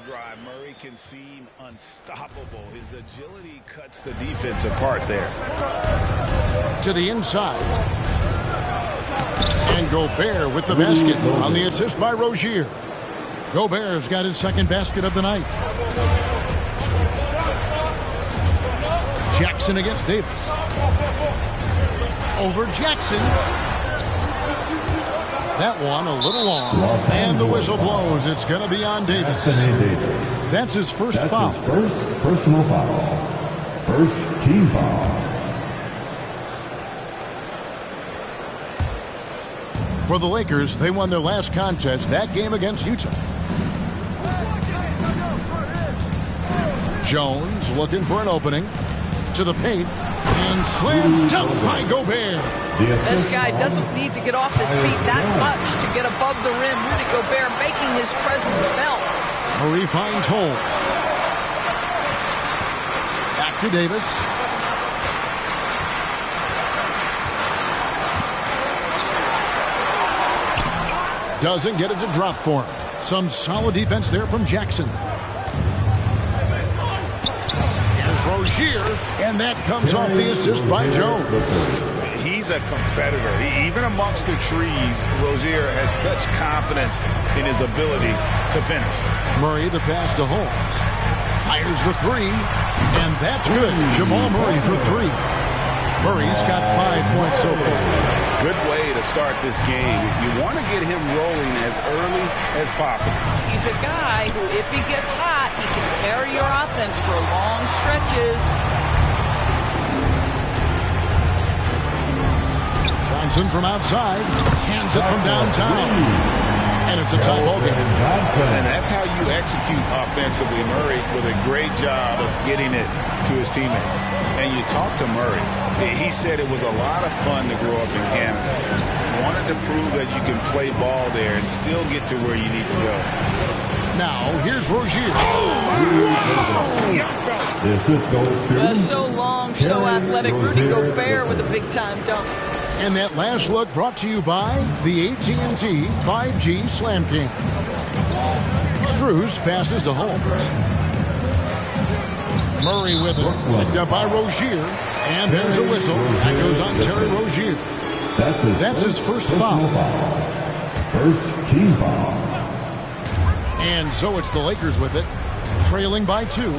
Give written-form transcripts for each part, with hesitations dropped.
drive, Murray can seem unstoppable. His agility cuts the defense apart there. To the inside. And Gobert with the basket on the assist by Rozier. Gobert's got his second basket of the night. Jackson against Davis. Over Jackson. That one a little long. And the whistle blows. It's going to be on Davis. That's his first foul. His first personal foul. First team foul. For the Lakers, they won their last contest, that game against Utah. Jones looking for an opening. To the paint. And slam dunk by Gobert. This guy doesn't need to get off his feet that much to get above the rim. Rudy Gobert making his presence felt. Murray finds Holmes. Back to Davis. Doesn't get it to drop for him. Some solid defense there from Jackson. Here's Rozier, and that comes off the assist by Jones. He's a competitor. Even amongst the trees, Rozier has such confidence in his ability to finish. Murray the pass to Holmes. Fires the three, and that's good. Jamal Murray for three. Murray's got 5 points so far. Good way to start this game. You want to get him rolling as early as possible. He's a guy who, if he gets hot, he can carry your offense for long stretches. Johnson from outside. Cans it from downtown. And it's a tie ball game. And that's how you execute offensively. Murray with a great job of getting it to his teammate. And you talk to Murray. He said it was a lot of fun to grow up in Canada. Wanted to prove that you can play ball there and still get to where you need to go. Now, here's Rozier. This is goes to So long, so athletic. Rudy Gobert with a big-time dunk. And that last look brought to you by the AT&T 5G Slam King. Strus passes to Holmes. Murray with it. Picked up by Rozier. And there's a whistle. That goes on Terry Rozier. That's his first foul. First team foul. And so it's the Lakers with it. Trailing by 2.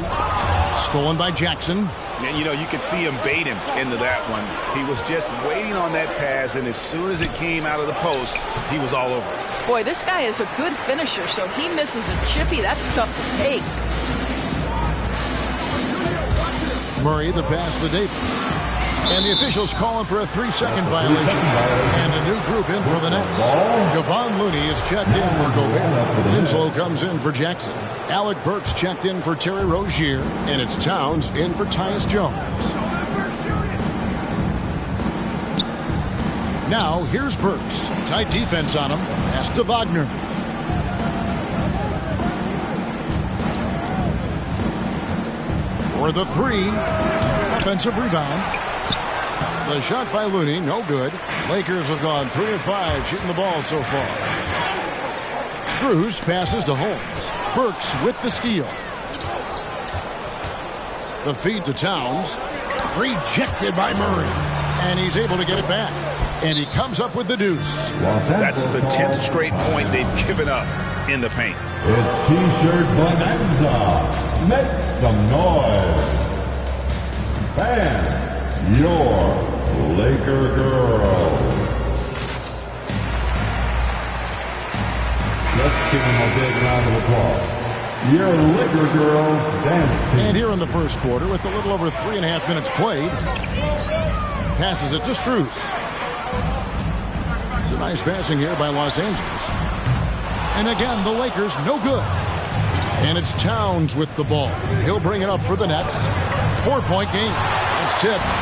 Stolen by Jackson. And, you can see him bait him into that one. He was just waiting on that pass, and as soon as it came out of the post, he was all over it. Boy, this guy is a good finisher, so he misses a chippy. That's tough to take. Murray the pass to Davis. And the officials calling for a 3-second violation. And a new group in for the Nets. Kevon Looney is checked in for Gobert. Winslow comes in for Jackson. Alec Burks checked in for Terry Rozier. And it's Towns in for Tyus Jones. Now here's Burks. Tight defense on him. Pass to Wagner. For the three. Offensive rebound. The shot by Looney, no good. Lakers have gone 3 of 5 shooting the ball so far. Strus passes to Holmes. Burks with the steal. The feed to Towns. Rejected by Murray. And he's able to get it back. And he comes up with the deuce. That's the 10th straight point they've given up in the paint. It's T-shirt bonanza. Make some noise. And your Laker girls. Let's give them a big round of applause. Your Laker girls dance team. And here in the first quarter, with a little over 3.5 minutes played, passes it to Strus. It's a nice passing here by Los Angeles. And again, the Lakers no good. And it's Towns with the ball. He'll bring it up for the Nets. 4-point game. It's tipped.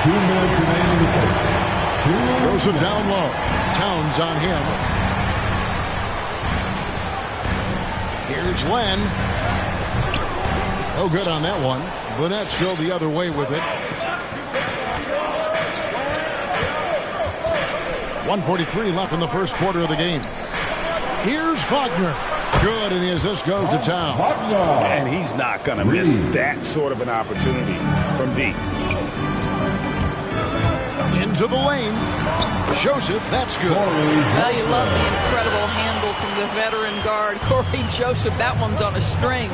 2 minutes remaining in the first. Throws it down low. Towns on him. Here's Len. No good on that one. The Nets go the other way with it. 1:43 left in the first quarter of the game. Here's Wagner. Good, and the assist goes to Town. And he's not going to miss that sort of an opportunity from deep. Into the lane. Joseph, that's good. Well, you love the incredible handle from the veteran guard, Corey Joseph. That one's on a string.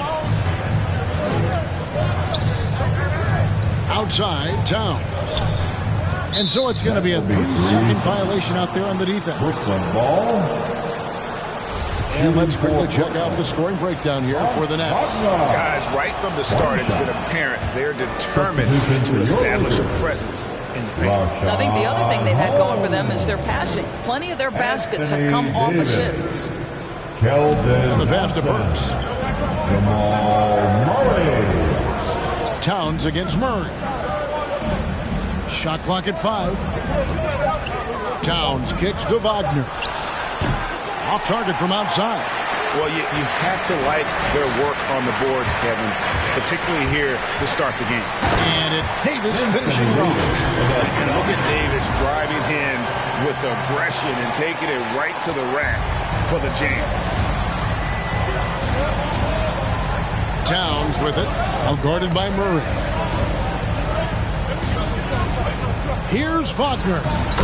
Outside, Towns. And so it's going to be a 3-second violation out there on the defense. Brooklyn ball. And let's quickly check out the scoring breakdown here for the Nets. Guys, right from the start, it's been apparent they're determined to establish a presence in the paint. I think the other thing they've had going for them is their passing. Plenty of their baskets have come off assists. And the pass to Burks. Jamal Murray. Towns against Murray. Shot clock at 5. Towns kicks to Wagner. Off target from outside. Well, you have to like their work on the boards, Kevin, particularly here to start the game. And it's Davis finishing it off. And look at Davis driving in with aggression and taking it right to the rack for the jam. Towns with it, outguarded by Murray. Here's Wagner.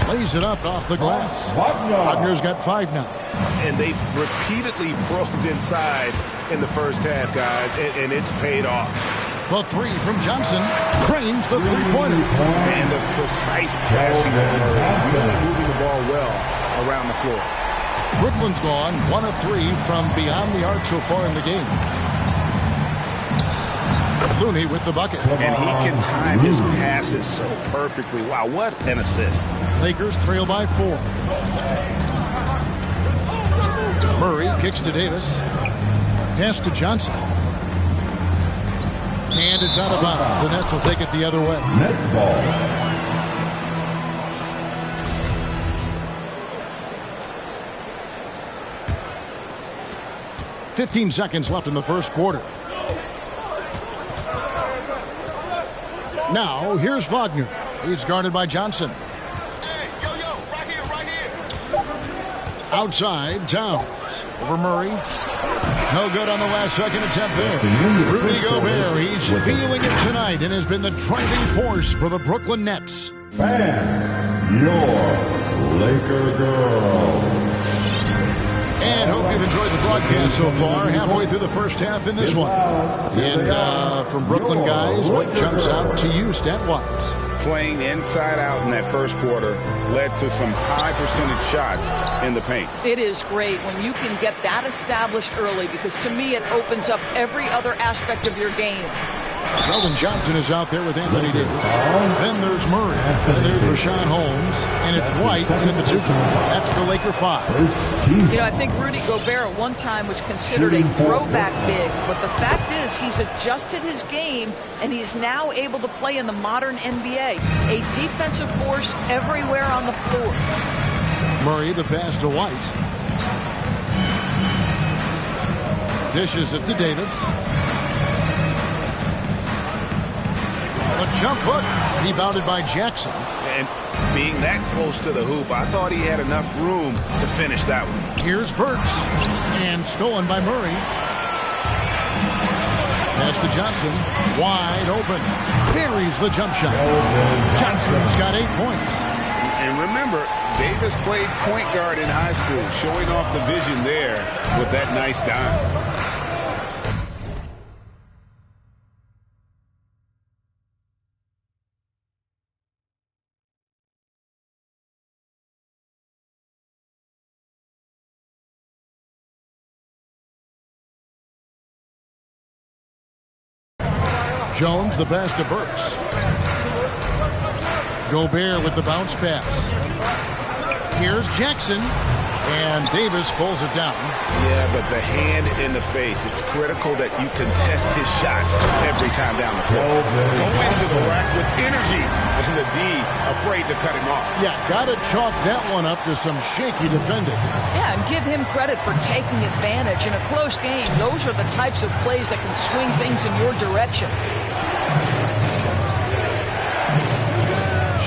Lays it up off the glass. Wagner's got 5 now. And they've repeatedly probed inside in the first half, guys, and it's paid off. The 3 from Johnson. Cranes the three-pointer. And the precise passing of Murray, really moving the ball well around the floor. Brooklyn's gone 1 of 3 from beyond the arc so far in the game. Looney with the bucket. And he can time his passes so perfectly. Wow, what an assist. Lakers trail by 4. Murray kicks to Davis. Pass to Johnson. And it's out of bounds. The Nets will take it the other way. Nets ball. $15 seconds left in the first quarter. Now, here's Wagner. He's guarded by Johnson. Hey, yo, right here. Outside, Towns. Over Murray. No good on the last second attempt there. Rudy Gobert, he's feeling it tonight and has been the driving force for the Brooklyn Nets. Fan, your Laker girl. And hope you've enjoyed the broadcast so far. Halfway through the first half in this one. And from Brooklyn guys, what jumps out to you stat-wise? Playing inside out in that first quarter led to some high percentage shots in the paint. It is great when you can get that established early because to me it opens up every other aspect of your game. Sheldon Johnson is out there with Anthony Davis. Then there's Murray. Then there's Rashawn Holmes. And it's White in the 2. That's the Laker 5. You know, I think Rudy Gobert at one time was considered a throwback big. But the fact is he's adjusted his game and he's now able to play in the modern NBA. A defensive force everywhere on the floor. Murray, the pass to White. Dishes it to Davis. A jump hook, rebounded by Jackson. And being that close to the hoop, I thought he had enough room to finish that one. Here's Burks. And stolen by Murray. Pass to Johnson. Wide open. Buries the jump shot. Johnson's got 8 points. And remember, Davis played point guard in high school, showing off the vision there with that nice dime. Jones, the pass to Burks. Gobert with the bounce pass. Here's Jackson. And Davis pulls it down. Yeah, but the hand in the face. It's critical that you contest his shots every time down the floor. Go into the rack with energy. And the D afraid to cut him off. Yeah, got to chalk that one up to some shaky defending. Yeah, and give him credit for taking advantage. In a close game, those are the types of plays that can swing things in your direction.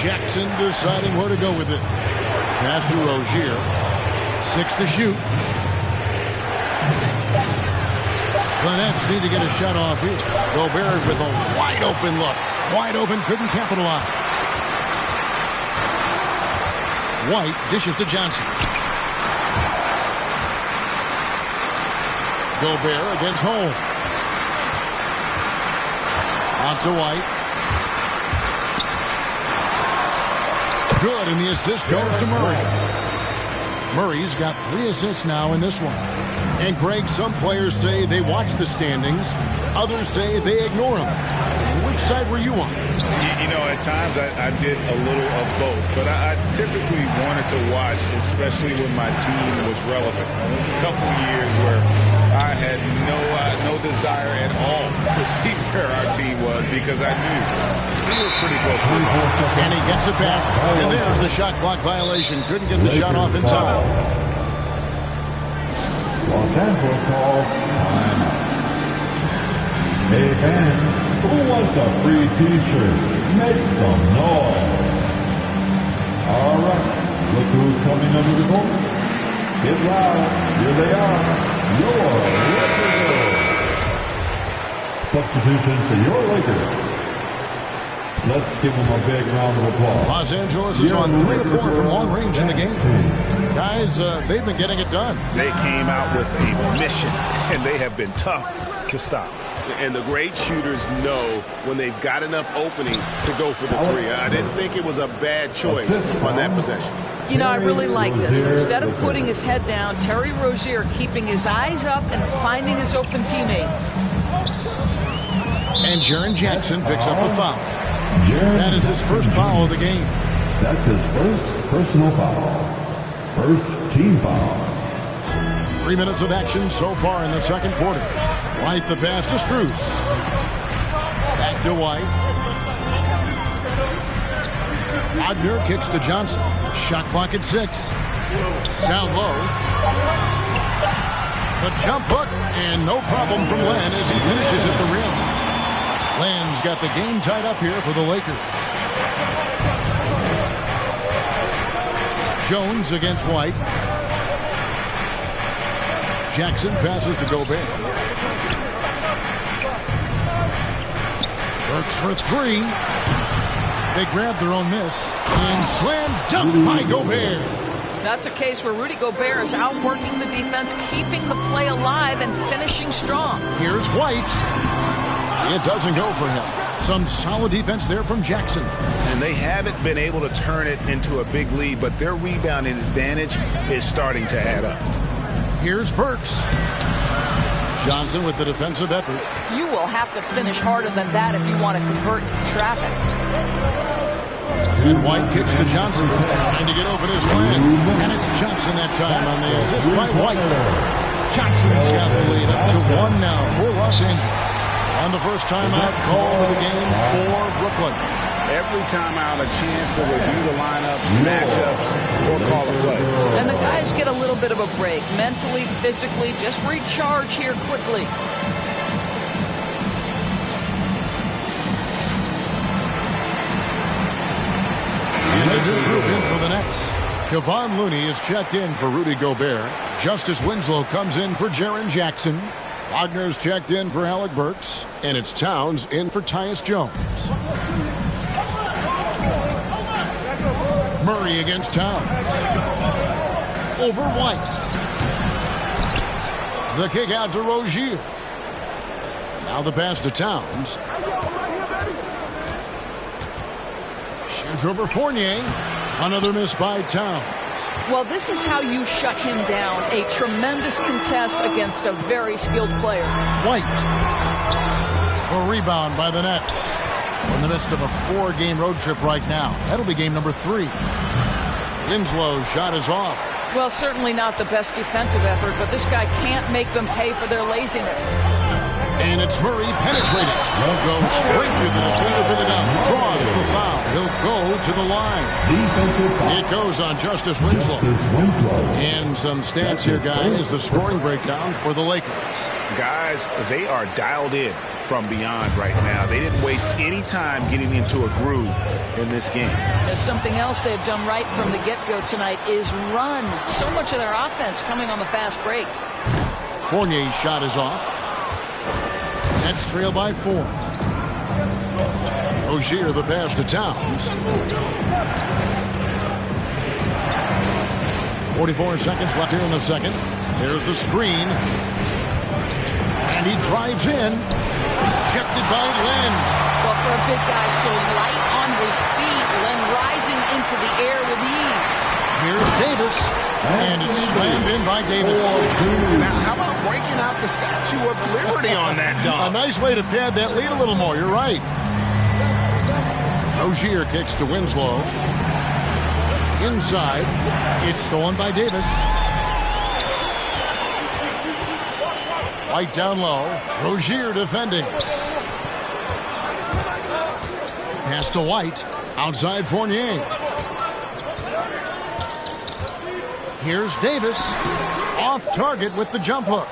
Jackson deciding where to go with it. Pass to Rozier. 6 to shoot. The Nets need to get a shot off here. Gobert with a wide open look. Wide open, couldn't capitalize. White dishes to Johnson. Gobert against Holmes. On to White. Good, and the assist goes to Murray. Murray's got 3 assists now in this one. And Greg, some players say they watch the standings. Others say they ignore them. Which side were you on? You know, at times I did a little of both, but I typically wanted to watch, especially when my team was relevant. There was a couple of years where I had no desire at all to see where our team was because I knew we were pretty close. And he gets it back. And there's the shot clock violation. Couldn't get the shot off in time. Los Angeles calls timeout. Hey fans, who wants a free t-shirt? Make some noise. All right, look who's coming under the court. Get loud. Here they are. Your Lakers. Substitution for your Lakers. Let's give them a big round of applause. Los Angeles is on 3 of 4 from long range in the game. Guys, they've been getting it done. They came out with a mission, and they have been tough to stop. And the great shooters know when they've got enough opening to go for the three. I didn't think it was a bad choice on that possession. You know, I really like this. Instead of putting his head down, Terry Rozier keeping his eyes up and finding his open teammate. And Jaren Jackson picks up the foul. That is his first foul of the game. That's his first personal foul. First team foul. 3 minutes of action so far in the second quarter. White the pass to Strus. Back to White. Wagner kicks to Johnson. Shot clock at 6. Down low. The jump hook, and no problem from Len as he finishes at the rim. Len's got the game tied up here for the Lakers. Jones against White. Jackson passes to Gobert. Works for 3. They grab their own miss. And slam dunk by Gobert. That's a case where Rudy Gobert is outworking the defense, keeping the play alive and finishing strong. Here's White. It doesn't go for him. Some solid defense there from Jackson. And they haven't been able to turn it into a big lead, but their rebounding advantage is starting to add up. Here's Burks. Johnson with the defensive effort. You will have to finish harder than that if you want to convert traffic. And White kicks to Johnson. Trying to get open his man. And it's Johnson that time on the assist by White. Johnson's got the lead up to 1 now for Los Angeles. And the first timeout call of the game for Brooklyn. Every timeout, a chance to review the lineups, matchups, or call a play. And the guys get a little bit of a break. Mentally, physically, just recharge here quickly. And a new group in for the Nets. Kevon Looney is checked in for Rudy Gobert. Justice Winslow comes in for Jaren Jackson. Wagner's checked in for Alec Burks. And it's Towns in for Tyus Jones. Murray against Towns. Over White. The kick out to Rozier. Now the pass to Towns. Shoots over Fournier. Another miss by Towns. Well, this is how you shut him down. A tremendous contest against a very skilled player. White. A rebound by the Nets. In the midst of a 4-game road trip right now. That'll be game number 3. Winslow's shot is off. Well, certainly not the best defensive effort, but this guy can't make them pay for their laziness. And it's Murray penetrating. Goes straight to the defender for the dunk. Draws the foul. He'll go to the line. It goes on Justice Winslow. And some stats here, guys. The scoring breakdown for the Lakers. Guys, they are dialed in from beyond right now. They didn't waste any time getting into a groove in this game. There's something else they've done right from the get-go tonight is run. So much of their offense coming on the fast break. Fournier's shot is off. Nets trail by 4. Rozier the pass to Towns. 44 seconds left here in the second. There's the screen. And he drives in. Rejected by Len. Well, for a big guy so light on his feet, Len rising into the air with ease. Here's Davis. And it's slammed in by Davis. Now, how about breaking out the Statue of Liberty on that dunk? A nice way to pad that lead a little more. You're right. Rozier kicks to Winslow. Inside. It's stolen by Davis. White down low. Rozier defending. Pass to White. Outside Fournier. Here's Davis. Off target with the jump hook.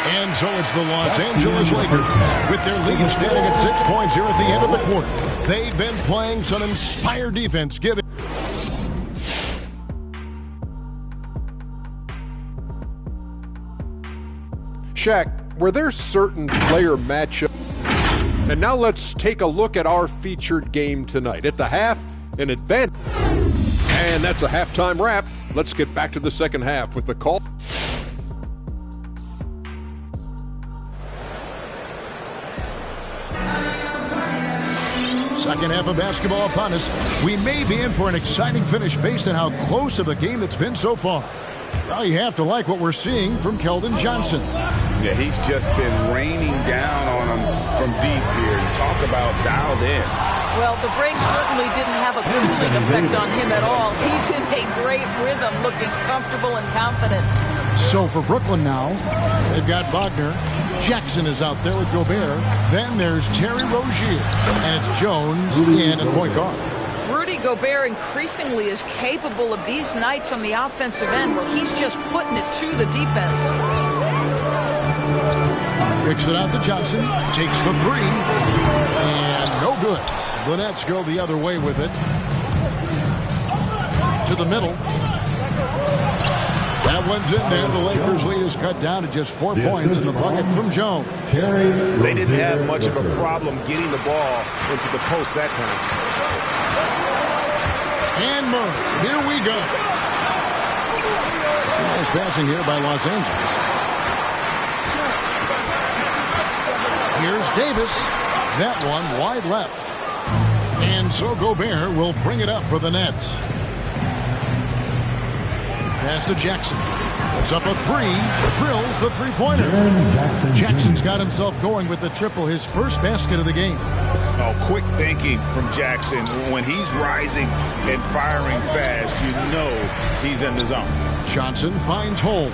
And so it's the Los Angeles Lakers with their lead standing at 6 points here at the end of the quarter. They've been playing some inspired defense. Shaq, were there certain player matchups? And now let's take a look at our featured game tonight. At the half, an advantage. And that's a halftime wrap. Let's get back to the second half with the call. Second half of basketball upon us. We may be in for an exciting finish based on how close of a game it's been so far. Well, you have to like what we're seeing from Keldon Johnson. Yeah, he's just been raining down on him from deep here. Talk about dialed in. Well, the break certainly didn't have a cooling effect on him at all. He's in a great rhythm, looking comfortable and confident. So for Brooklyn now, they've got Wagner. Jackson is out there with Gobert. Then there's Terry Rozier. And it's Jones in at point guard. Rudy Gobert increasingly is capable of these nights on the offensive end where he's just putting it to the defense. Kicks it out to Johnson. Takes the three. And no good. The Nets go the other way with it. To the middle. That one's in there. The Lakers' lead is cut down to just 4 points in the bucket from Jones. They didn't have much of a problem getting the ball into the post that time. And Murray. Here we go. Nice passing here by Los Angeles. Here's Davis. That one wide left. And so Gobert will bring it up for the Nets. Pass to Jackson. Puts up a three. Drills the three-pointer. Jackson's got himself going with the triple, his first basket of the game. Oh, quick thinking from Jackson. When he's rising and firing fast, you know he's in the zone. Johnson finds holes.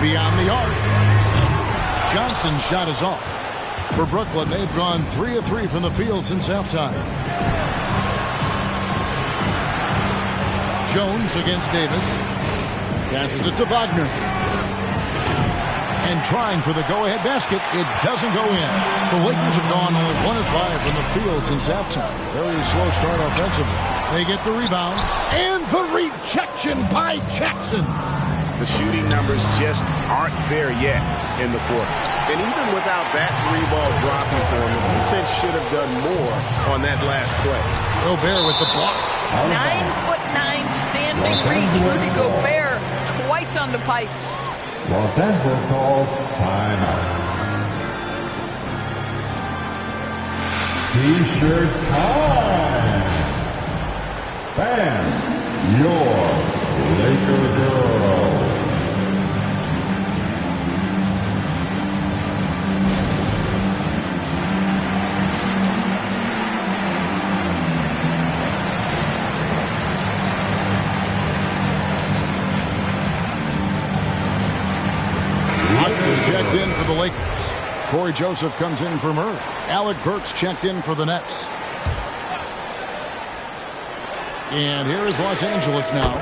Beyond the arc. Johnson's shot is off. For Brooklyn, they've gone 3 of 3 from the field since halftime. Jones against Davis. Passes it to Wagner. And trying for the go-ahead basket. It doesn't go in. The Lakers have gone only 1 of 5 from the field since halftime. Very slow start offensively. They get the rebound. And the rejection by Jackson. The shooting numbers just aren't there yet in the quarter. And even without that three-ball dropping for him, the defense should have done more on that last play. Gobert with the block. 9'9" standing reach. Rudy Gobert twice on the pipes. Los Angeles calls timeout. T-shirt time. Fans, your Laker girl. Checked in for the Lakers. Corey Joseph comes in for Murray. Alec Burks checked in for the Nets. And here is Los Angeles now.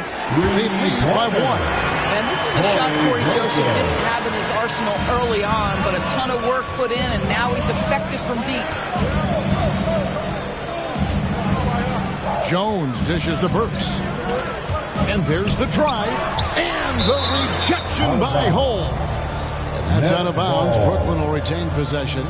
They lead by 1. And this is a shot Corey Joseph didn't have in his arsenal early on, but a ton of work put in, and now he's effective from deep. Jones dishes to Burks. And there's the drive. And the rejection by Holmes. And that's out of bounds. Brooklyn will retain possession.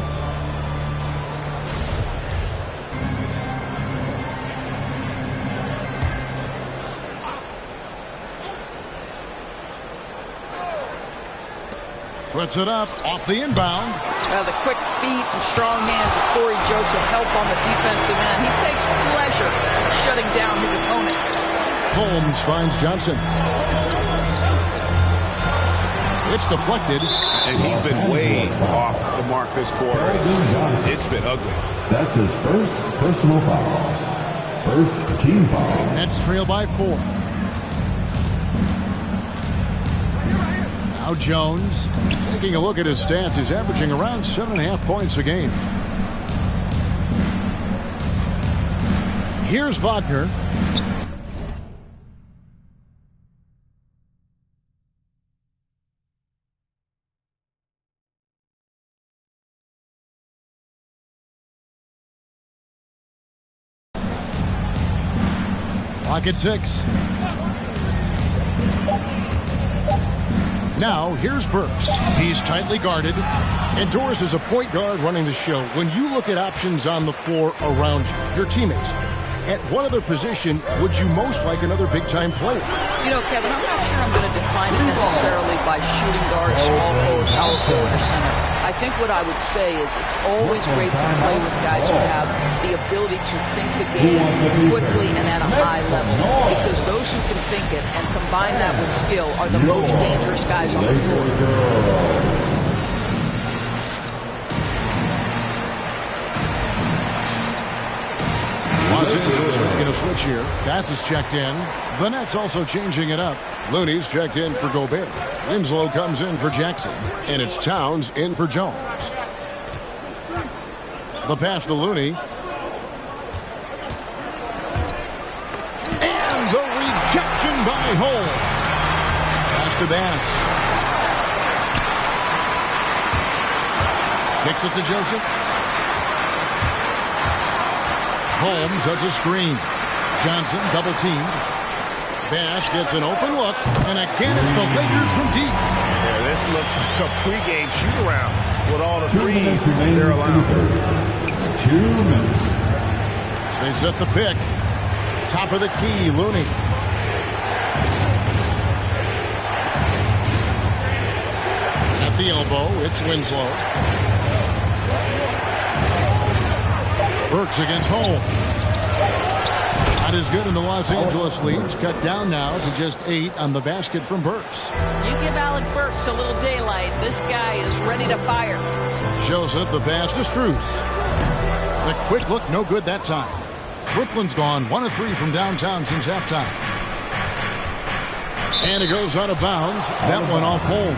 Puts it up off the inbound. The quick feet and strong hands of Corey Joseph help on the defensive end. He takes pleasure in shutting down his opponent. Holmes finds Johnson. It's deflected. And he's been way off the mark this quarter. It's been ugly. That's his first personal foul. First team foul. Nets trail by 4. Now Jones, taking a look at his stats, he's averaging around 7.5 points a game. Here's Wagner. Clock at 6. Now, here's Burks. He's tightly guarded. And Doris is a point guard running the show. When you look at options on the floor around you, your teammates, at what other position would you most like another big-time player? You know, Kevin, I'm not sure I'm going to define it necessarily by shooting guard, small forward, power forward, or center. I think what I would say is it's always great to play with guys who have the ability to think the game quickly and at a high level. Because those who can think it and combine that with skill are the most dangerous guys on the floor. Los Angeles making a switch here. Pass is checked in. The Nets also changing it up. Looney's checked in for Gobert. Winslow comes in for Jackson. And it's Towns in for Jones. The pass to Looney. And the rejection by Holmes. Pass to Bass. Kicks it to Joseph. Holmes has a screen. Johnson double-teamed. Bass gets an open look, and again it's the Lakers from deep. Yeah, this looks like a pregame shoot-around with all the threes they're allowed. 2 minutes. They set the pick. Top of the key, Looney. At the elbow, it's Winslow. Burks against Holmes. Not as good in the Los Angeles leads. Cut down now to just 8 on the basket from Burks. You give Alec Burks a little daylight. This guy is ready to fire. Joseph, the pass to Strus. The quick look, no good that time. Brooklyn's gone 1 of 3 from downtown since halftime. And it goes out of bounds. That one off Holmes.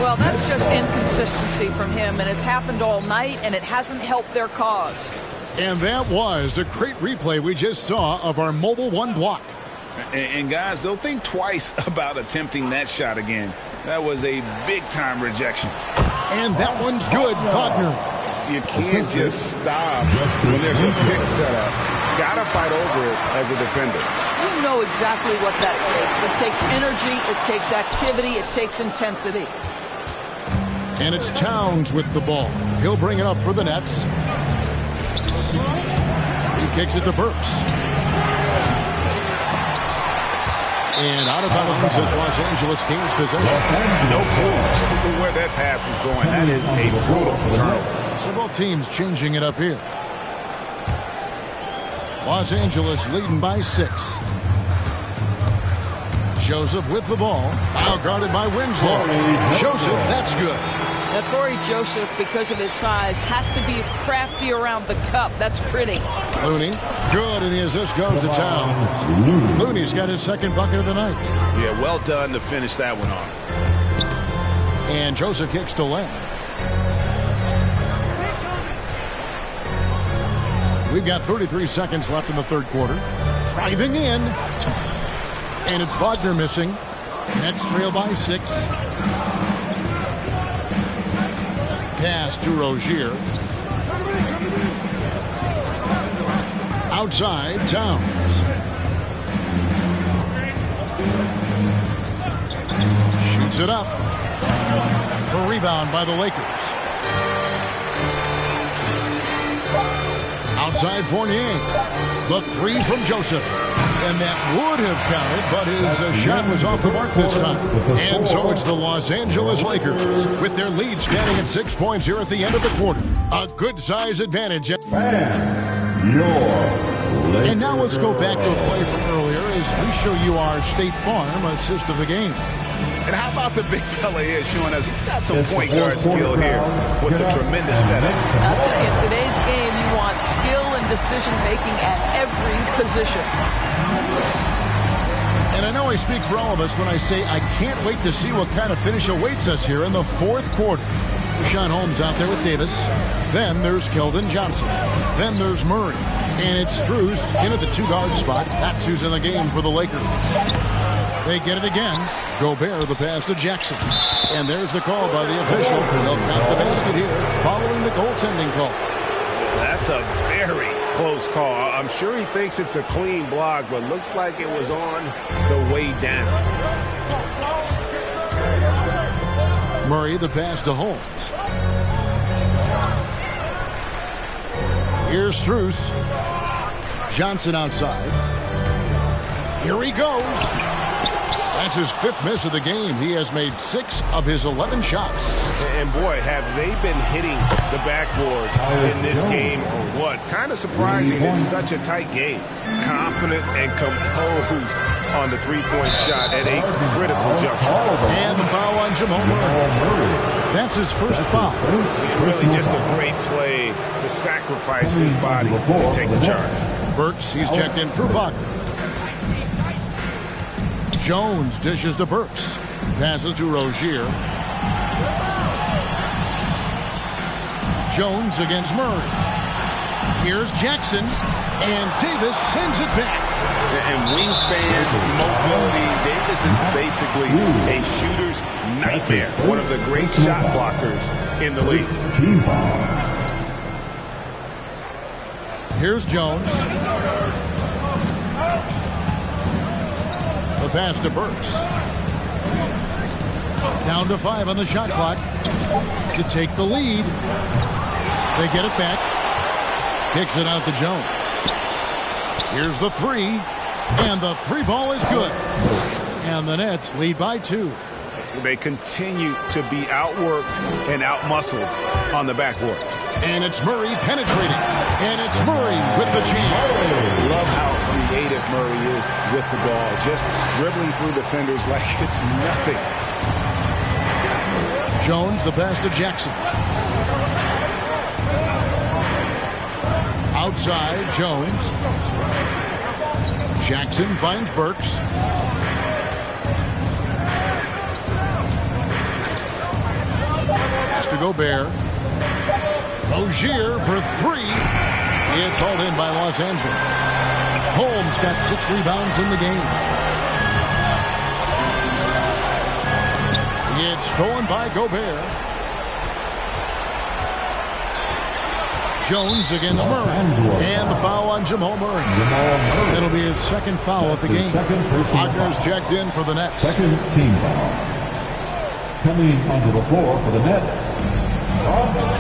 Well, that's just inconsistency from him, and it's happened all night, and it hasn't helped their cause. And that was a great replay we just saw of our mobile 1 block. And guys, they'll think twice about attempting that shot again. That was a big-time rejection. And that one's good, Wagner. You can't just stop when there's a pick set up. Gotta fight over it as a defender. You know exactly what that takes. It takes energy, it takes activity, it takes intensity. And it's Towns with the ball. He'll bring it up for the Nets. He kicks it to Burks. And out of bounds as Los Angeles gains possession. No clue where that pass was going. That is a brutal turnover. So both teams changing it up here. Los Angeles leading by 6. Joseph with the ball. Now guarded by Winslow. Joseph, that's good. Now, Corey Joseph, because of his size, has to be crafty around the cup. That's pretty. Looney, good, and the assist goes to Towns. Looney's got his second bucket of the night. Yeah, well done to finish that one off. And Joseph kicks to left. We've got 33 seconds left in the third quarter. Driving in. And it's Wagner missing. Nets trail by 6. Pass to Rozier. Outside, Towns. Shoots it up. The rebound by the Lakers. Outside Fournier. The three from Joseph. And that would have counted, but his shot was off the mark this time. And so it's the Los Angeles Lakers with their lead standing at 6 points here at the end of the quarter. A good size advantage. And now let's go back to a play from earlier as we show you our State Farm assist of the game. And how about the big fella here showing us he's got some point guard skill here with the tremendous setup. I'll tell you, in today's game, you want skill and decision-making at every position. And I know I speak for all of us when I say I can't wait to see what kind of finish awaits us here in the fourth quarter. Rashawn Holmes out there with Davis. Then there's Keldon Johnson. Then there's Murray. And it's Strus in at the two-guard spot. That's who's in the game for the Lakers. They get it again. Gobert the pass to Jackson. And there's the call by the official. They'll count the basket here following the goaltending call. That's a very close call. I'm sure he thinks it's a clean block, but looks like it was on the way down. Murray the pass to Holmes. Here's Strus. Johnson outside. Here he goes. That's his fifth miss of the game. He has made 6 of his 11 shots. And boy, have they been hitting the backboard in this game or what? Kind of surprising it's such a tight game. Confident and composed on the three-point shot at a critical juncture. And the foul on Jamal Murray. That's his first foul. Really just a great play to sacrifice his body and take the charge. Burks, he's checked in for Wagner. Jones dishes to Burks. Passes to Rozier. Jones against Murray. Here's Jackson. And Davis sends it back. And wingspan, mobility. Davis is basically a shooter's nightmare. One of the great shot blockers in the league. Here's Jones. The pass to Burks. Down to 5 on the shot clock to take the lead. They get it back. Kicks it out to Jones. Here's the three. And the three ball is good. And the Nets lead by 2. They continue to be outworked and outmuscled on the backboard. And it's Murray penetrating. And it's Murray with the jam. Love how creative Murray is with the ball. Just dribbling through defenders like it's nothing. Jones, the pass to Jackson. Outside, Jones. Jackson finds Burks. Pass to Gobert. Rozier for 3. It's hauled in by Los Angeles. Holmes got 6 rebounds in the game. It's stolen by Gobert. Jones against Murray. And the foul on Jamal Murray. That'll be his second foul of the game. Wagner's checked in for the Nets. Second team foul. Coming onto the floor for the Nets.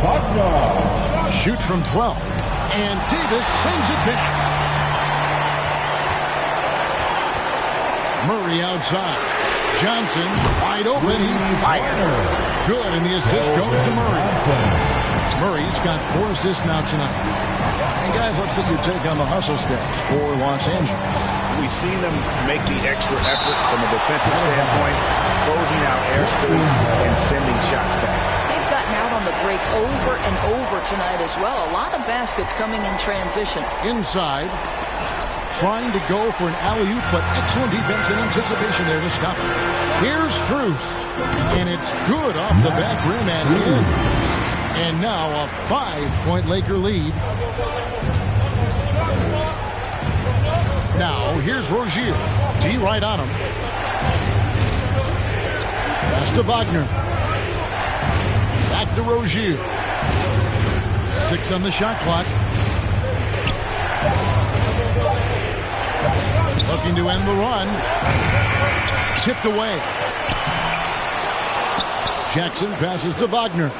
Wagner. Shoots from 12. And Davis sends it back. Murray outside. Johnson wide open. He fires. Good, and the assist goes to Murray. Murray's got 4 assists now tonight. And guys, let's get your take on the hustle stats for Los Angeles. We've seen them make the extra effort from a defensive standpoint, closing out airspace and sending shots back. They've gotten out on the break over and over tonight as well. A lot of baskets coming in transition. Inside, trying to go for an alley-oop, but excellent defense and anticipation there to stop it. Here's Strus, and it's good off the back rim and in. And now a 5-point Laker lead. Now here's Rozier. D right on him. Pass to Wagner. Back to Rozier. 6 on the shot clock. Looking to end the run. Tipped away. Jackson passes to Wagner.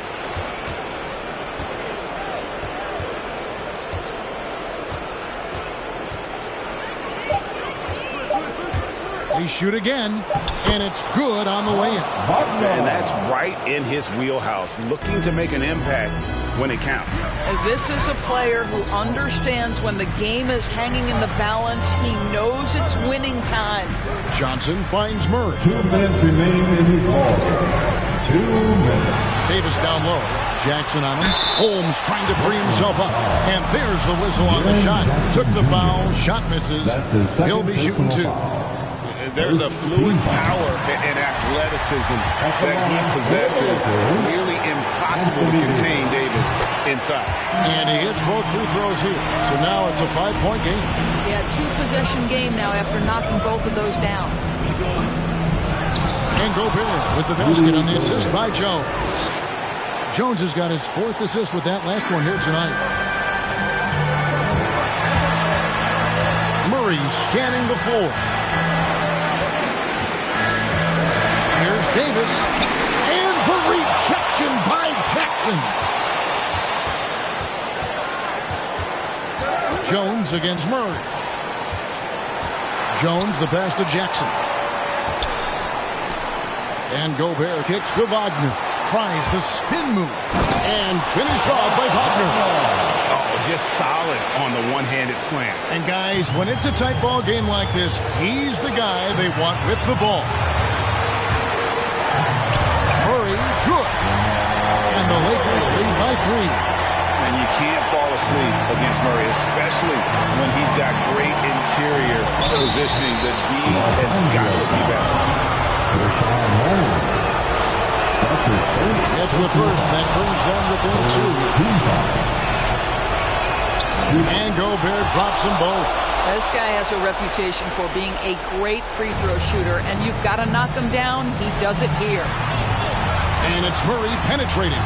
They shoot again, and it's good on the way in. And that's right in his wheelhouse, looking to make an impact when it counts. This is a player who understands when the game is hanging in the balance. He knows it's winning time. Johnson finds Murray. 2 minutes remain in his ball game. 2 minutes. Davis down low. Jackson on him. Holmes trying to free himself up. And there's the whistle on the shot. Took the foul. Shot misses. He'll be shooting 2. There's a fluid power and athleticism that he possesses. Nearly impossible to contain Davis inside. And he hits both free throws here. So now it's a 5-point game. Yeah, 2-possession game now after knocking both of those down. And Gobert with the basket on the assist by Jones. Jones has got his 4th assist with that last one here tonight. Murray scanning the floor. Here's Davis, and the rejection by Jackson. Jones against Murray. Jones the pass to Jackson. And Gobert kicks to Wagner. Tries the spin move. And finished off by Wagner. Oh, just solid on the one-handed slam. And guys, when it's a tight ball game like this, he's the guy they want with the ball. Good. And the Lakers lead by 3. And you can't fall asleep against Murray, especially when he's got great interior positioning. The D has got to be better. That's the first. That brings them within 2. And Gobert drops them both. This guy has a reputation for being a great free throw shooter, and you've got to knock him down. He does it here. And it's Murray penetrating.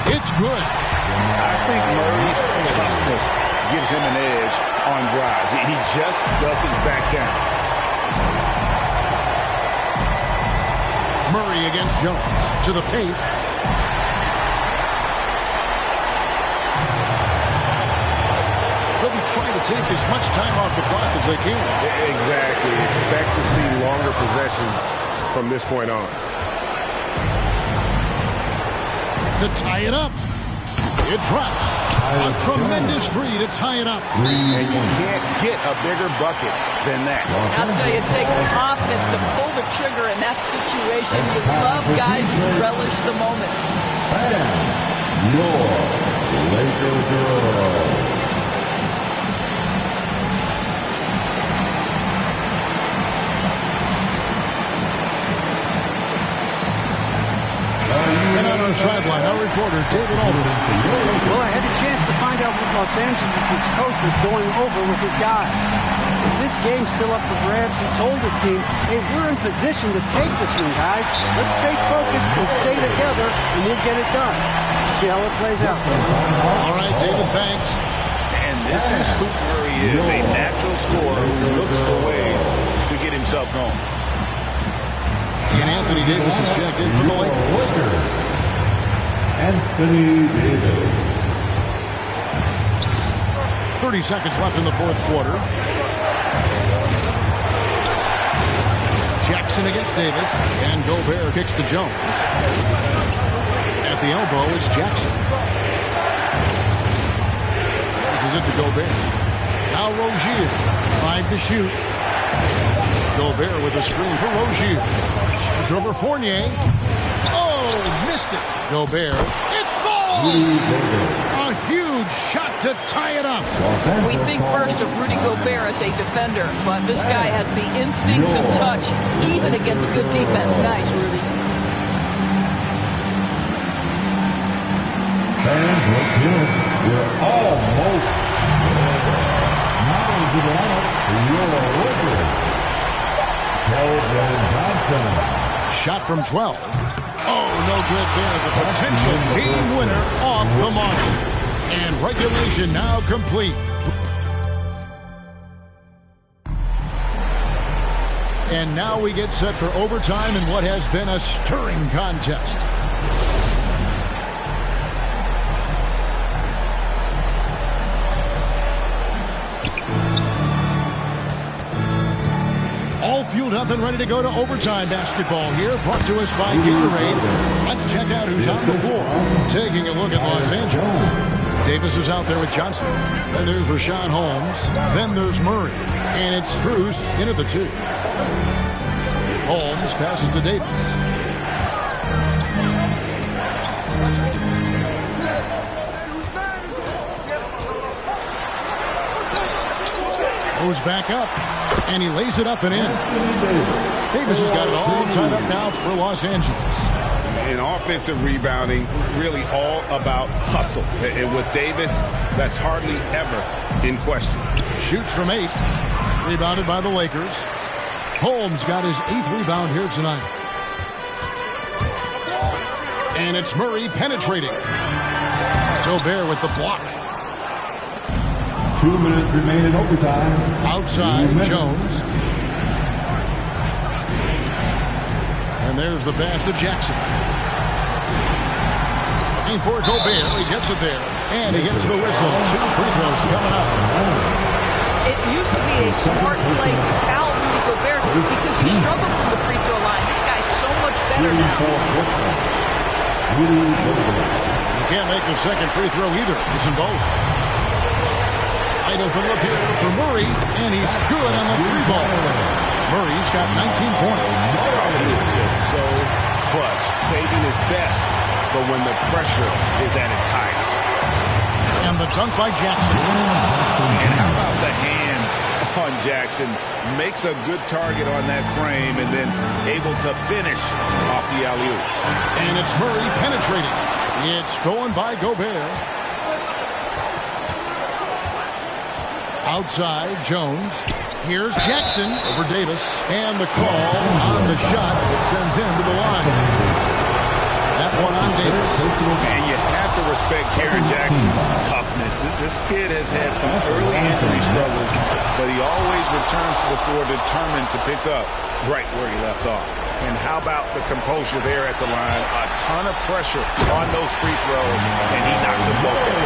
It's good. I think Murray's toughness gives him an edge on drives. He just doesn't back down. Murray against Jones to the paint. They'll be trying to take as much time off the clock as they can. Exactly. Expect to see longer possessions from this point on. To tie it up. It drops. A tremendous 3 to tie it up. And you can't get a bigger bucket than that. I'll tell you, it takes confidence to pull the trigger in that situation. You love guys who relish the moment. And your Laker girl. And on our sideline, our reporter, David Aldridge. Well, I had the chance to find out what Los Angeles' coach was going over with his guys. This game's still up for grabs. He told his team, hey, we're in position to take this one, guys. Let's stay focused and stay together, and we'll get it done. See how it plays out. All right, David, thanks. And this is who Murray is, a natural scorer who looks for ways to get himself going. And Anthony Davis is checked in for the Lakers. Anthony Davis. 30 seconds left in the 4th quarter. Jackson against Davis. And Gobert kicks to Jones. At the elbow, it's Jackson. This is it to Gobert. Now Rozier. 5 to shoot. Gobert with a screen for Rozier. Shoots over Fournier. Oh, missed it. Gobert. It falls! A huge shot to tie it up. We think first of Rudy Gobert as a defender, but this guy has the instincts and touch, even against good defense. Nice, Rudy. Fans, look here. We're almost now to the lineup for your Lakers. Kelvin Johnson. Shot from 12. Oh, no good there. The potential game winner off the mark. And regulation now complete. And now we get set for overtime in what has been a stirring contest. All fueled up and ready to go to overtime basketball here, brought to us by Gatorade. Let's check out who's on the floor. Taking a look at Los Angeles. Davis is out there with Johnson. Then there's Rashawn Holmes. Then there's Murray. And it's Strus in at the 2. Holmes passes to Davis. Goes back up, and he lays it up and in. Davis has got it all tied up now for Los Angeles. In offensive rebounding, really all about hustle. And with Davis, that's hardly ever in question. Shoots from 8. Rebounded by the Lakers. Holmes got his 8th rebound here tonight. And it's Murray penetrating. Gobert with the block. 2 minutes remain in overtime. Outside, Jones. And there's the pass to Jackson. Aim for Gobert. He gets it there. And he gets the whistle. 2 free throws coming up. It used to be a smart play to foul Rudy Gobert because he struggled from the free throw line. This guy's so much better now. You can't make the second free throw either. Missing both. Wide open look here for Murray, and he's good on the 3 ball. Murray's got 19 points. He is just so clutch, saving his best for when the pressure is at its highest. And the dunk by Jackson. And how about the hands on Jackson? Makes a good target on that frame and then able to finish off the alley-oop. And it's Murray penetrating. It's stolen by Gobert. Outside, Jones. Here's Jackson over Davis. And the call on the shot that sends him to the line. That one on Davis. And you have to respect Jaren Jackson's toughness. This kid has had some early injury struggles, but he always returns to the floor determined to pick up right where he left off. And how about the composure there at the line? A ton of pressure on those free throws, and he knocks them both down.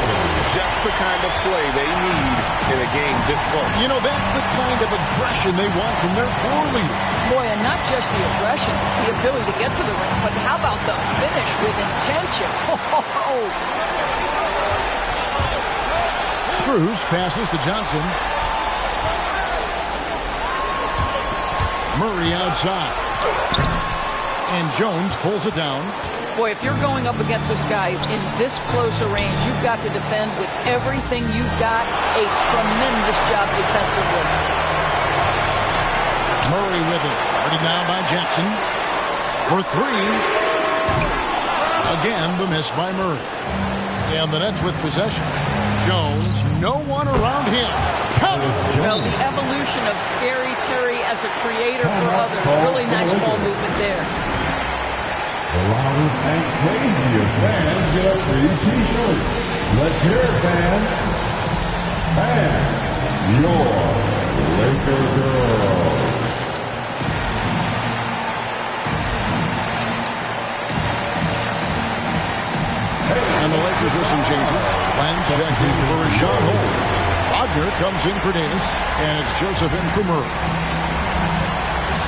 Just the kind of play they need in a game this close. You know, that's the kind of aggression they want from their floor leader. Boy, and not just the aggression, the ability to get to the rim, but how about the finish with intention? Strus passes to Johnson. Murray outside. And Jones pulls it down. Boy, if you're going up against this guy in this close a range, you've got to defend with everything you've got. A tremendous job defensively. Murray with it. Ready now by Jackson. For 3. Again, the miss by Murray. And the Nets with possession. Jones, no one around him. Well, the evolution of Scary Terry as a creator for others. Really nice ball movement there. The loudest and craziest fans get a free t-shirt. Let's hear it, fans. And your Laker girl. And the Lakers with some changes. Lance checked in for Rashawn Holmes. Wagner comes in for Davis. And it's Joseph in for Murray.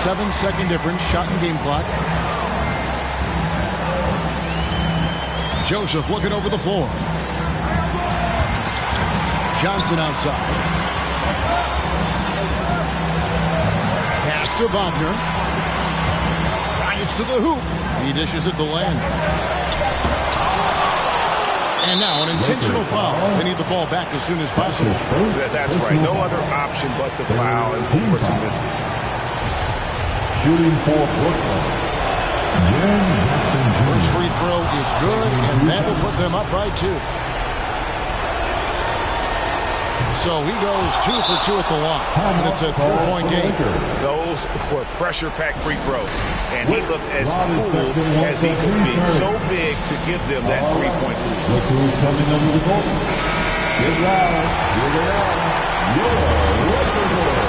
7-second difference, shot and game clock. Joseph looking over the floor. Johnson outside. Pass to Wagner. Drives to the hoop. He dishes it to Land. And now an intentional foul. They need the ball back as soon as possible. That's right. No other option but to foul and hope for some misses. Shooting for Brooklyn. First free throw is good, and that will put them up by 2. So he goes 2 for 2 at the line, and it's a 3-point game. Those were pressure-packed free throws, and he looked as cool as he could be. So big to give them that 3-point lead. Look who's coming under the goal. Get loud. Here they are. Your Laker girl.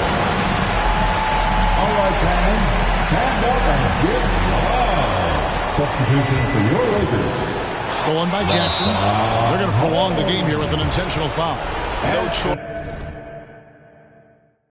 All right, fans. Stand up and get loud. Substitution for your Lakers. Stolen by Jackson. They're going to prolong the game here with an intentional foul. No choice.